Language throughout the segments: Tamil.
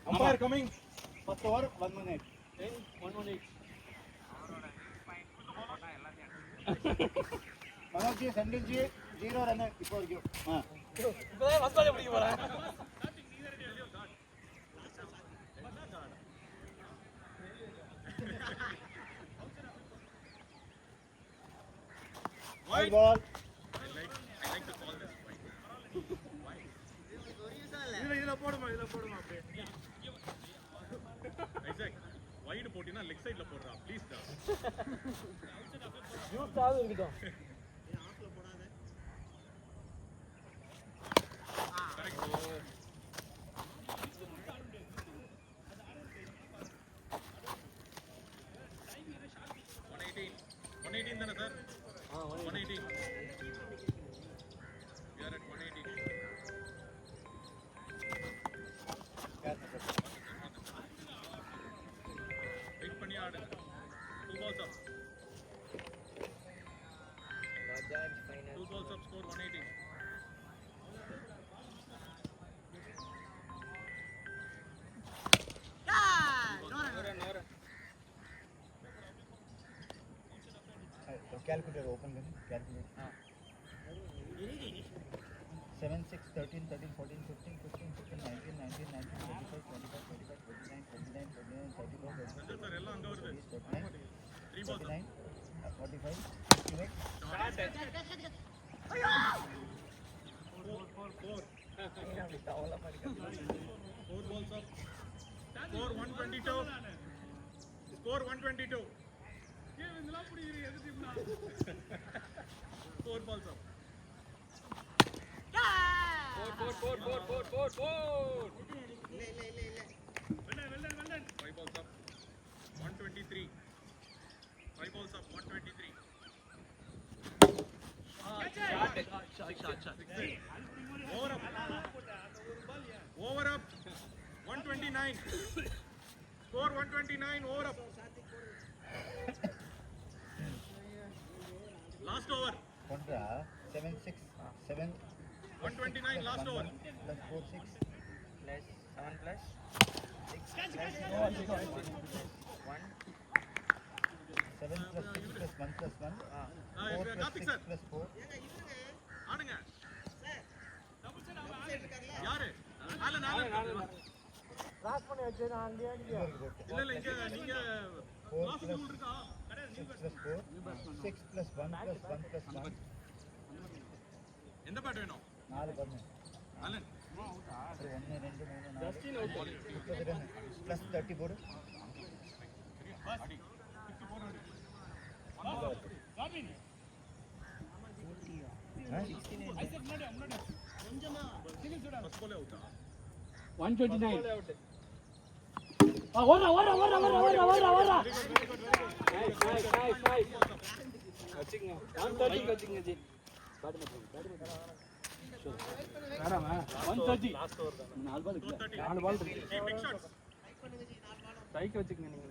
Umpire coming. First over 1 minute. 118. Manojji, Sandilji 0 run இப்போ வரைக்கும். இப்போதான் ஃபர்ஸ்ட் பால் பிடிக்க போறேன். White ball. I like to call this white. இதுல போடுமா அப்படியே. Isaac, wide போடினா லெக் சைடுல போடுறா ப்ளீஸ் டா. யூஸ் ஆகுது இருக்கட்டும். கரெக்ட். 118 தானே sir? 118. We are at 118. Wait பண்ணி ஆடு. 2 balls up. 2 balls up, score 118. Calculator open then. Calculator. 7, 6, 13, 13, 14, 15, 15, 15, 19, 19, 19, 25, 25, 25, 29, 29, 29, 34, 35, sir எல்லாம் அங்க வருது. 39, 3 balls up. 39, 45, 58. 4 balls up. Score 122. Score 122. 4 balls up. 4. 5 balls up. 123. 5 balls up. 123. Shot. Over up. Over up. 129. Score 129. Over up. Last over. Contra 7, 6, 7. 129. Last over. Plus 4, 6. plus 7 plus 6 plus 1 7 plus 6 plus 1 plus 1. 4 plus Karthik 6 sir. plus 4. ஆடுங்க. யாரு? ஆலன். கிராஸ் பண்ணி வச்சு நான் அங்கேயே இல்ல இங்க நீங்க 4 லாஸ்ட் plus ரூல் இருக்கா? 6 plus 4. 6 plus 1 plus 1 plus 1. எந்த பேட் வேணும்? 4 பண்ணு. ஆலன். 1, 2, 3, 4. Justin out. Plus 30 போடு. அடி. 129. ஓடுறா. நைஸ். வச்சுங்க. 130 வச்சுங்க ஜி. வேணாமா 130 லாஸ்ட் ஓவர் தான் 4 பால் இருக்கு 4 பால் இருக்கு பிக் ஷாட்ஸ். ஸ்ட்ரைக் வச்சுங்க நீங்க.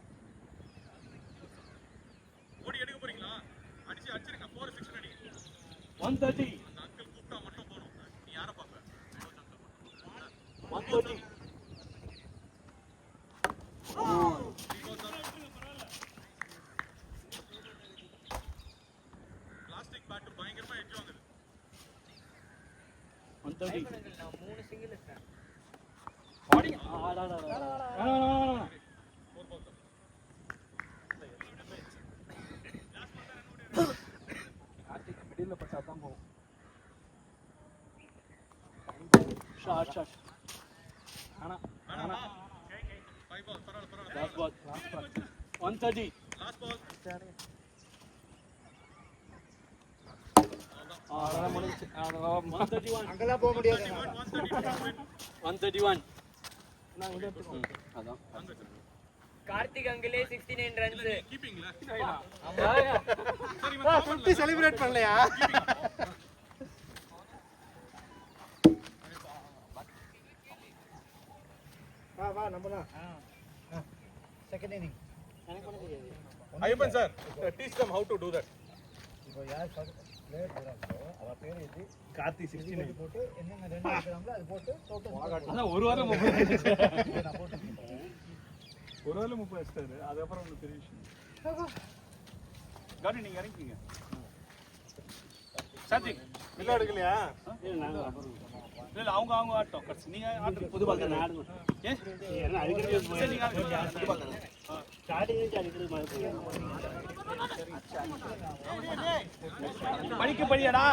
ஓடி எடுக்க போறீங்களா? அடிச்சிருங்க 4 6 அடி. 130. அந்த அங்கிள் கூப்பிட்டா மட்டும் போறோம். நீ யாரை பாப்ப? 130. பிளாஸ்டிக் பேட் பயங்கரமா எட்ஜ் வாங்குது. 130. நான் 3 சிங்கிள் இருக்கேன். ஓடிங்க. வேணா. 4 balls up. கார்த்திக் மிடில்ல பட்டா தான் போகும். ஷாட். ஆனா 5 balls. பரவாயில்ல. Last ball 130. Last ball. அவ்வளவுதான் முடிஞ்சுச்சு. 131. அங்கெல்லாம் போக முடியாது. 131. நான் இங்க எடுத்துக்கோ. அதான். கார்த்திக் அங்கிளே 69 ரன்ஸ். கீப்பிங்ல. ஆமா. 50 செலிப்ரேட் பண்ணலையா? வா நம்பலாம். Second inning. எனக்கு ஒண்ணும் தெரியாது. Ayuban sir, teach them how to do that. இப்போ யார் பிளேயர் போறாங்களோ அவ பேர் இது கார்த்தி இது 69 போட்டு போட்டு என்னென்ன ரன் எடுக்கிறாங்களோ அது போட்டு டோட்டல் அதான் ஒரு வாரம் 30 நான் போட்டுருக்கேன். ஒரு வாரம் 30 அடிச்சாரு. அதுக்கப்புறம் ஒன்று பெரிய விஷயம். காடி நீங்க இறங்கிங்க. சாத்திக் இல்ல எடுக்கலையா? இல்ல அவங்க ஆட்டம் கட்சி நீங்க ஆட்டம் புது பால் தானே ஆடுங்க. ஏன் என்ன அடிக்கிறது சரி நீங்க புது பால் தானே ஸ்டார்டிங் அடிக்கிறது மாதிரி படிக்க படியாடா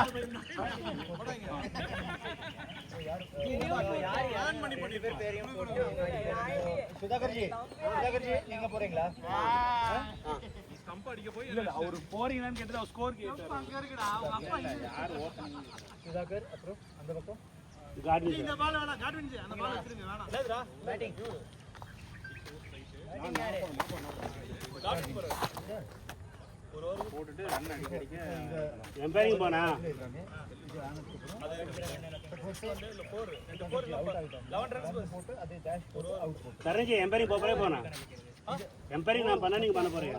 சுதாகர் ஜி நீங்க போறீங்களா? ஸ்டம்ப் அடிக்க போய் இல்ல அவரு போறீங்களான்னு கேட்டது அவர் ஸ்கோர் கேட்டாரு. அங்க இருக்குடா அப்பா யார் ஓட்டணும் சுதாகர் அப்புறம் அந்த பக்கம் கார்டன் இந்த பால் வேணாம் காட்வின்ஸ் அந்த பால் வச்சிருங்க வேணாம் இல்லடா பேட்டிங் ஒரு ஓவர் போட்டுட்டு ரன் அடிக்க எம்பைரிங் போனா போட்டு அதே டேஷ் போட்டு அவுட் போட்டு சரஞ்சி எம்பைரிங் போறே போனா எம்பைரிங் நான் பண்ணா நீங்க பண்ண போறீங்க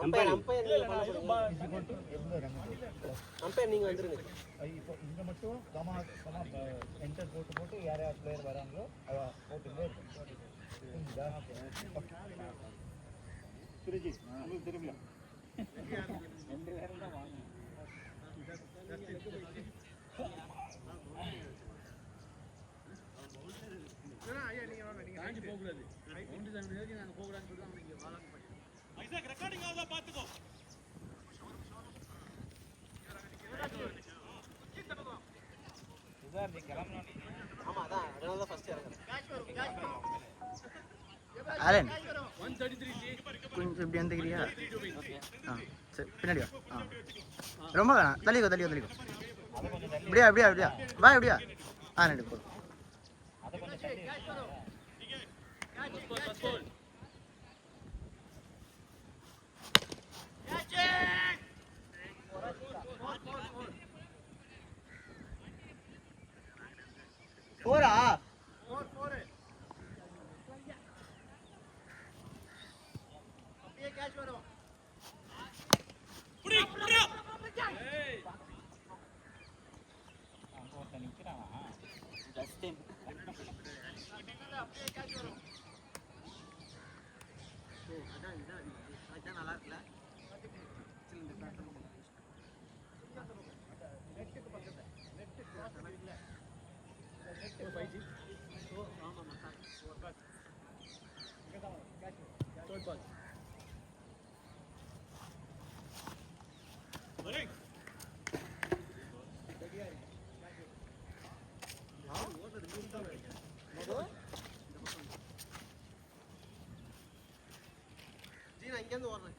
எம்பைரிங் அம்பையர் நீங்க வந்துருங்க. இப்போ இங்க மட்டும் கமா என்டர் போட்டு யார் யார் பிளேயர் வராங்களோ அவ போட்டுட்டே திருச்சி உங்களுக்கு திரும்பியா ரெண்டு பேரும் தான் வாங்க ஐயா நீங்க வாங்க நீங்க தாண்டி போக கூடாது பவுண்டரி தாண்டி வரைக்கும் நாங்க போக கூடாதுன்னு சொல்றாங்க நீங்க வாலாங்க பண்ணி ஐசாக் ரெக்கார்டிங் ஆகுதா பாத்துக்கோ சுதார் நீ கிளம்பணும் நீ. ஆமா அதான் அதனால தான் ஃபர்ஸ்ட் இறங்குறேன். ஆலன் 133 ஜி கொஞ்சம் இப்படி வந்துக்கிறியா? ஆ சரி பின்னாடி வா. ஆ ரொம்ப வேணாம் தள்ளிக்கோ இப்படியா வா இப்படியா ஆ ரெண்டு போதும். அதை கொஞ்சம் தள்ளி போரா அங்க ஒருத்தன் நிக்கிறான். நல்லா இருக்குல்ல ஜி நான் இங்கேருந்து ஓடுறேன்.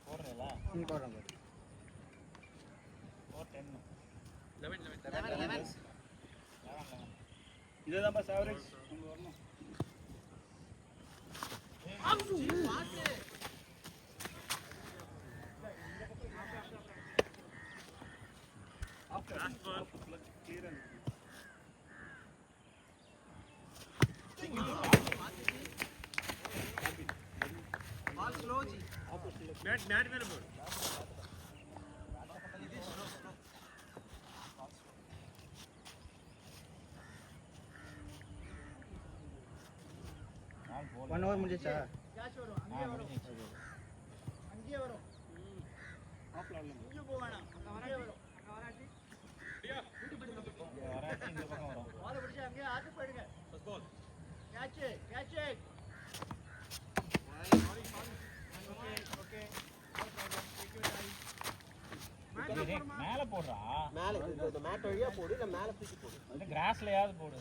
போடுறீங்களா? நீ போடுறேன் 4-10. 11. இதுதான் பஸ் ஆவரேஜ் நம்ம வரணும் பால் ஸ்லோ ஜி. மேட் மேல போடு நாள் போல. 1 hour முடிஞ்சிச்சா? முடிஞ்சிச்சு. இங்க வராட்டி இந்த பக்கம் வரும். ஃபர்ஸ்ட் பால் டேய், மேல போடுறா. மேலே இந்த மேட் வழியா போடு இல்ல மேலே தூக்கி போடு. இந்த கிராஸ்லயாவது போடு.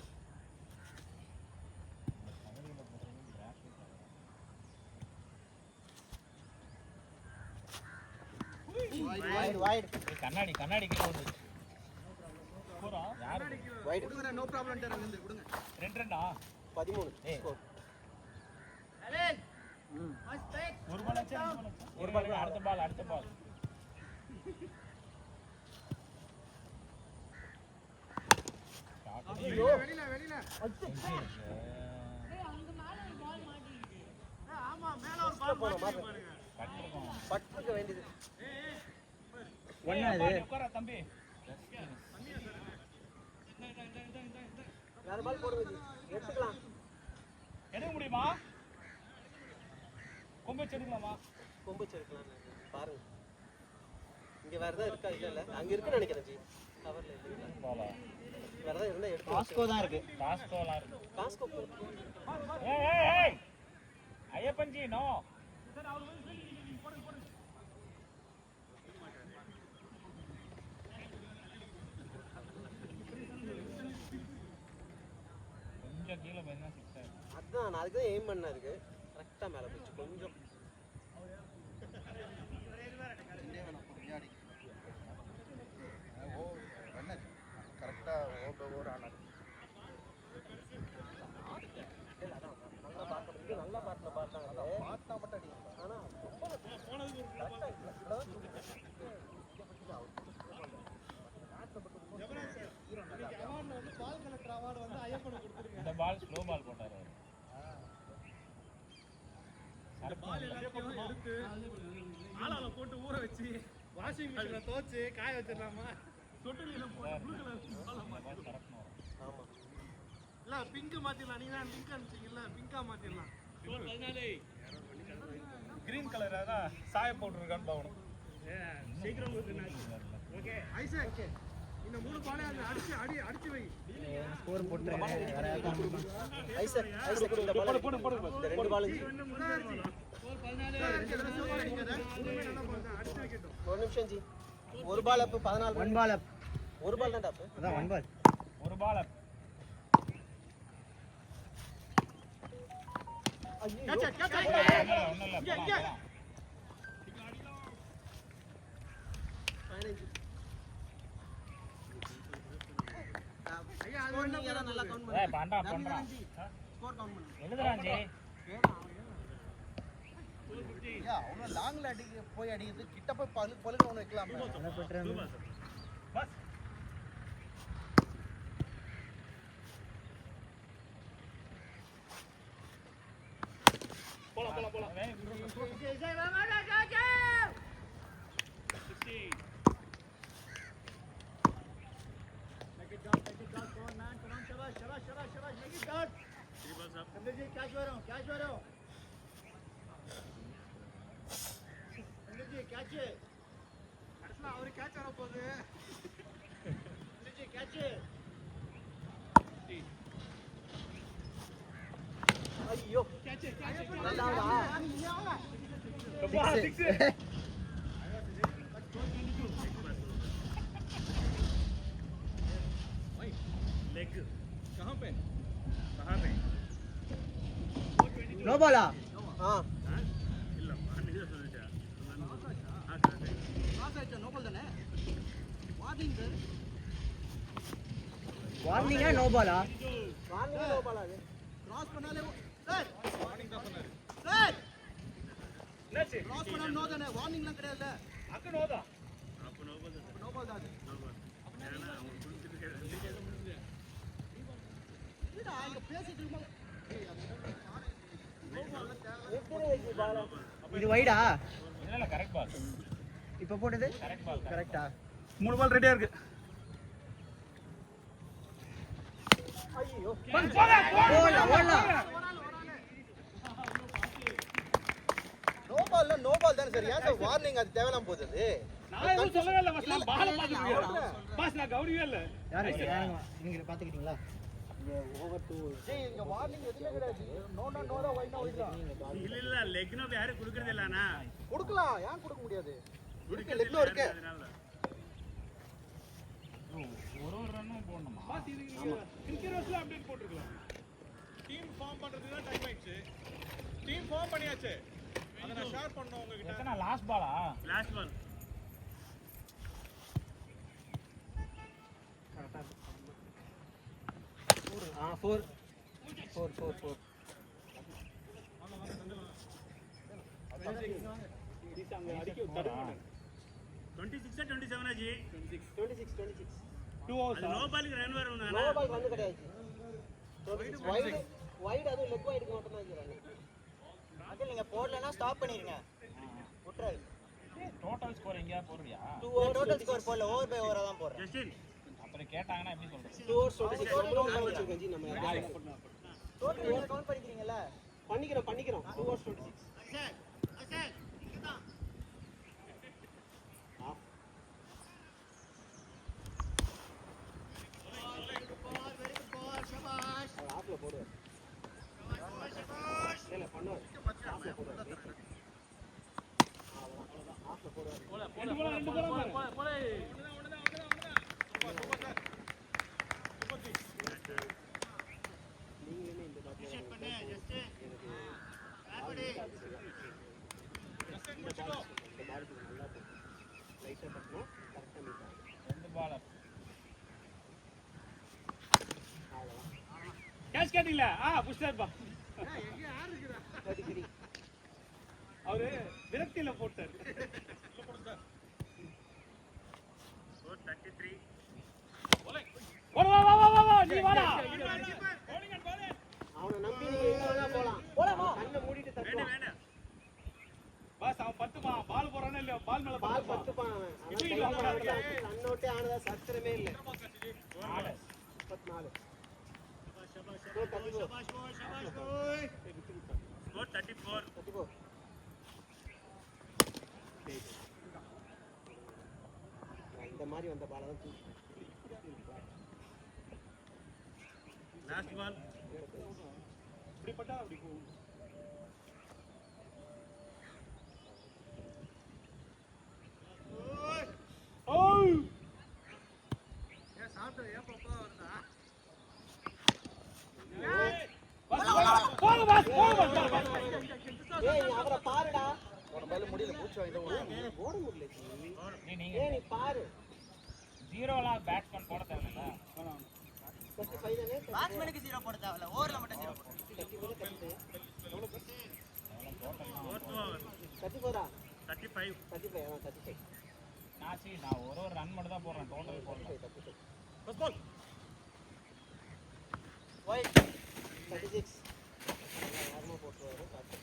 வைட் கண்ணாடி கீழே வந்துச்சு. போறா யாரு? வைட் நோ ப்ராப்ளம் டர் வந்து கொடுங்க. 2-2 13 ஏய். ஸ்கோர். ஒரு பால் ஆச்சா ஒரு பால் அடுத்த பால் ஆமா மேல ஒரு பால் மாட்டி பாருங்க. பட்டுக்க வேண்டியது ஒண்ணா இது உட்கார தம்பி. வேற பால் போடுங்க எடுத்துக்கலாம். எடுக்க முடியுமா? கொம்பு வச்சு எடுக்கலாமா? கொம்பு வச்சிருக்கலாம் பாருங்க. இங்க வேற ஏதாவது இருக்கா? இல்ல அங்க இருக்குன்னு நினைக்கிறேன் ஜி. கவர்ல இல்ல. போலா வேற ஏதாவது இருந்தா எடுத்து காஸ்கோ தான் இருக்கு. காஸ்கோலாம் இருக்கு. காஸ்கோ ஏய் ஐயப்பன் ஜி நோ. கொஞ்சம் கீழே போயிருந்தா 6 ஆயிடும். அதான் நான் அதுக்கு தான் எய்ம் பண்ண இருக்கு. கரெக்டா மேல போச்சு கொஞ்சம். கரெக்டா ஓவர் ஆனது. நல்லா பாட்டுல பார்த்தாங்க. பார்த்தா மட்டும் அடி. ஆனா பால் கலெக்டர் அவார்டு வந்து ஐயப்பனை கொடுத்துருங்க. இந்த பால் ஸ்லோ பால் போட்டாரு அவரு. இந்த பால் எல்லாத்தையும் எடுத்து ஆளால போட்டு ஊற வச்சு வாஷிங் மிஷின்ல துவைச்சு காய வச்சிடலாமா? தொட்டில போட்டு ப்ளூ கலர் பால் கரெக்ட் வரும். ஆமா. இல்ல பிங்க் மாத்திடலாம். நீங்க தான் பிங்க் அனுப்பிச்சீங்கல்ல, பிங்கா மாத்திடலாம். கிரீன் கலர் அதான் சாய போட்டுருக்கான்னு பார்க்கணும். சீக்கிரம் ஓகே ஐசக் இந்த 3 பாலே அந்த அடிச்சு வை. ஸ்கோர் போட்டு வேற ஐசக் இந்த பால் போடு இந்த ரெண்டு பால் ஒரு நிமிஷம் ஜி. ஒரு பால் அப்ப 14 ஒன் பால் அப். ஒரு பால் தான் டாப். அதான் ஒன் பால். ஒரு பால் அப். ஒண்ணும் இல்ல போலாம். நல்லா கவுண்ட் ஏய் பண்றான் பண்றான். ஸ்கோர் கவுண்ட் பண்ணு. எழுதுறான் ஜி. அவனும் லாங்ல போய் அடிக்கிறது கிட்ட போய் பழுக்க ஒன்று வைக்கலாம். அதை பெற்று பஸ் போலாம் போலாம் போலாம். அவரு கேட்ச் வர போகுது. ஐயோ நல்லாடா. लेग कहां पे कहां पे நோ பாலா. ஆ இல்ல மார்னிங் தான் சொல்லிட்டேன். வார்னிங்கா நோ பாலா? வார்னிங் நோ பால் அது. கிராஸ் பண்ணாலே சார் வார்னிங் தான் சொன்னாரு. சார் என்னாச்சு? கிராஸ் பண்ணா நோ தானே, வார்னிங்லாம் கிடையாதுல. அங்க நோதா. நோ பால் தான் அது. இல்லடா இங்க பேசிட்டு இருக்கும்போது இது வைடா? இல்ல இல்ல கரெக்ட் பால். இப்ப போட்டது கரெக்ட் பால். கரெக்டா? 3 பால் ரெடியா இருக்கு. ஐயோ ஓடலாம் ஓடலாம். நோ பால் தானே சார். ஏன் சார் வார்னிங் அது தேவலாம் போகுது? நான் எதுவும் சொல்லவே இல்ல. பஸ் நான் பால் பாத்துக்கிட்டேன். பஸ் நான் கவனிக்கவே இல்ல. யாரு நீங்க பாத்துக்கிட்டீங்களா? ஜி இங்க வார்னிங் எதுவுமே கிடையாது. நோனா நோதா வைனா வைனா இல்ல இல்ல லெக் நோ யாரும் குடுக்குறது இல்லனா. கொடுக்கலாம். ஏன் கொடுக்க முடியாது? இருக்கு லெக் நோ இருக்கு. ஒரு ஒரு ரன்னும் போடணுமா? பஸ் இது கிரிக்கெட்ஸ்ல அப்டேட் போட்டுருக்கலாம். டீம் ஃபார்ம் பண்றதுக்கு தான் டைம் ஆயிடுச்சு. டீம் ஃபார்ம் பண்ணியாச்சு. அத நான் ஷேர் பண்ணனும் உங்ககிட்ட. எத்தனை லாஸ்ட் பாலா? Last ball. ஆ 4 4 4 4. அங்க அடிக்க தடுக்கணும். 26 27 ஆஜி 26 2 ஓவர்ஸ். அது நோ பாலுக்கு ரன் வரணும். நோ பால் வந்து கிடையாது. வைடு அதுவும் லெக் வைடுக்கு மட்டும் தான் வைக்கிறாங்க. அது நீங்க போடலன்னா ஸ்டாப் பண்ணிருங்க. விட்டுறாது. டோட்டல் ஸ்கோர் எங்கயா போடுறியா? டோட்டல் ஸ்கோர் போடல, ஓவர் பை ஓவரா தான் போடுறேன். அப்புறம் கேட்டாங்கன்னா எப்படி சொல்றது? 2 overs 26 டோட்டல் கவுண்ட் பண்ணிருக்கோம் ஜி நம்ம. டோட்டல் நீங்க கவுண்ட் பண்ணிக்கிறீங்கல? பண்ணிக்கிறோம் 2 overs 26. ஆஃப்ல போடுவார். இல்ல பண்ணுவார். ஆஃப்ல போடுவார். ஆஃப்ல போடுவார். நீங்களே இந்த பாட்டு நல்லா லைட்டா பண்ணா கரெக்டா மீட் ஆகும். ரெண்டு பால் கேட்ச் கேட்டிங்களா? புஷ்டார்ப்பா. அவரு விரக்தியில போட்டார். நீ வாடா. அவனை நம்பி நீங்க எங்க வேணா போலாமா? கண்ணை மூடிட்டு தட்டுவான். பாஸ் அவன் 10 பால் போறானே இல்ல, பால் மேல பால் 10 பான் அவன். அன்னோட்டே ஆனதா சத்திரமே இல்ல. 34. ஸ்கோர் 34. இந்த மாதிரி வந்த பால தான் தூக்கி. Last ball. இப்படி பட்டா அப்படி போகும். அவரை பாருடா. ஒரு பால் முடியல, மூச்சு வாங்கிட்டு ஓட முடியல. நீங்க நீ பாரு. ஜீரோலாம் பேட்ஸ்மேன் போட தேவையில்ல. 35 தானே? பேட்ஸ்மேனுக்கு 0 போட தேவையில்ல, ஓவர்ல மட்டும் 0 போடு. 34 35. 35. நான் ஒரு ரன் மட்டும் தான் போடுறேன், டோட்டல் போடல. 35. First ball. வைட் 36. யாருமா போட்டுருவாரு காட்டு.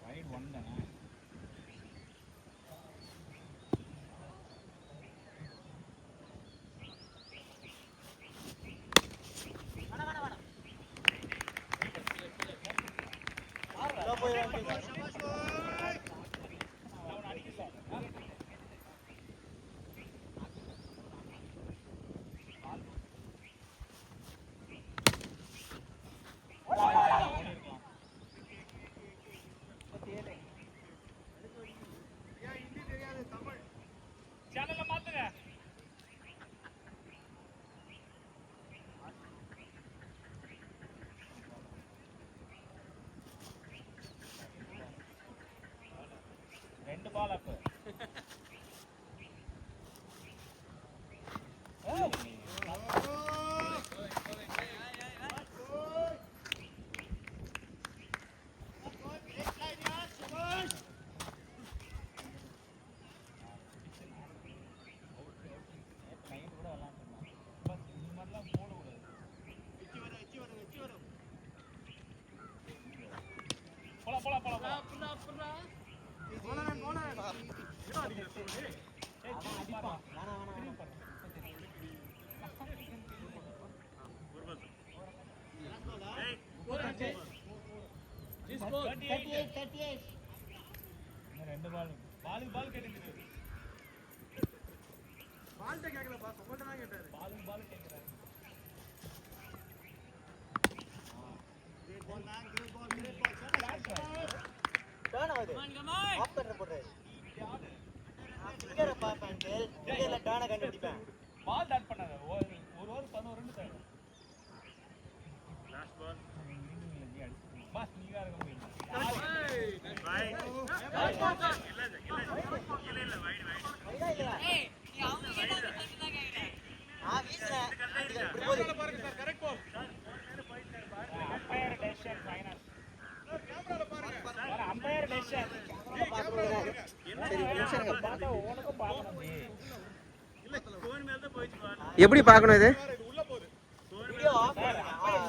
வைட் 1 தானே? சேனல்ல மாத்துங்க. ரெண்டு பால் அப். ரெண்டு பால் பால் கேட்டீங்க. பால்ட்ட கேட்கலப்பா, சொப்பட்ட தான் கேட்டாரு. பால் கேக்குறாரு. டர்ன் ஆகுது. ஆஃப் கட்டர் போடுறாரு. ஃபிங்கரை பாப்பேன், ஃபிங்கர்ல டர்னை கண்டுபிடிப்பேன். பால் டாட் பண்ணாங்க. ஒரு ஓவர் 11 ரன் தேவை. Last ball. பாஸ் நீங்க இருக்க முடியல. பை. இல்ல வைட். வைடா இல்லையா? நீ அவங்க கேட்டா தான் கேக்குறேன். வீசுறேன். இப்படி போடு. பாருங்க sir, correct ball. Umpire decision final. கேமரால பாருங்க. Sir umpire decision. சரி நிமிஷம் பார்த்தா உனக்கும் பார்க்கணும். எப்படி பார்க்கணும் இது?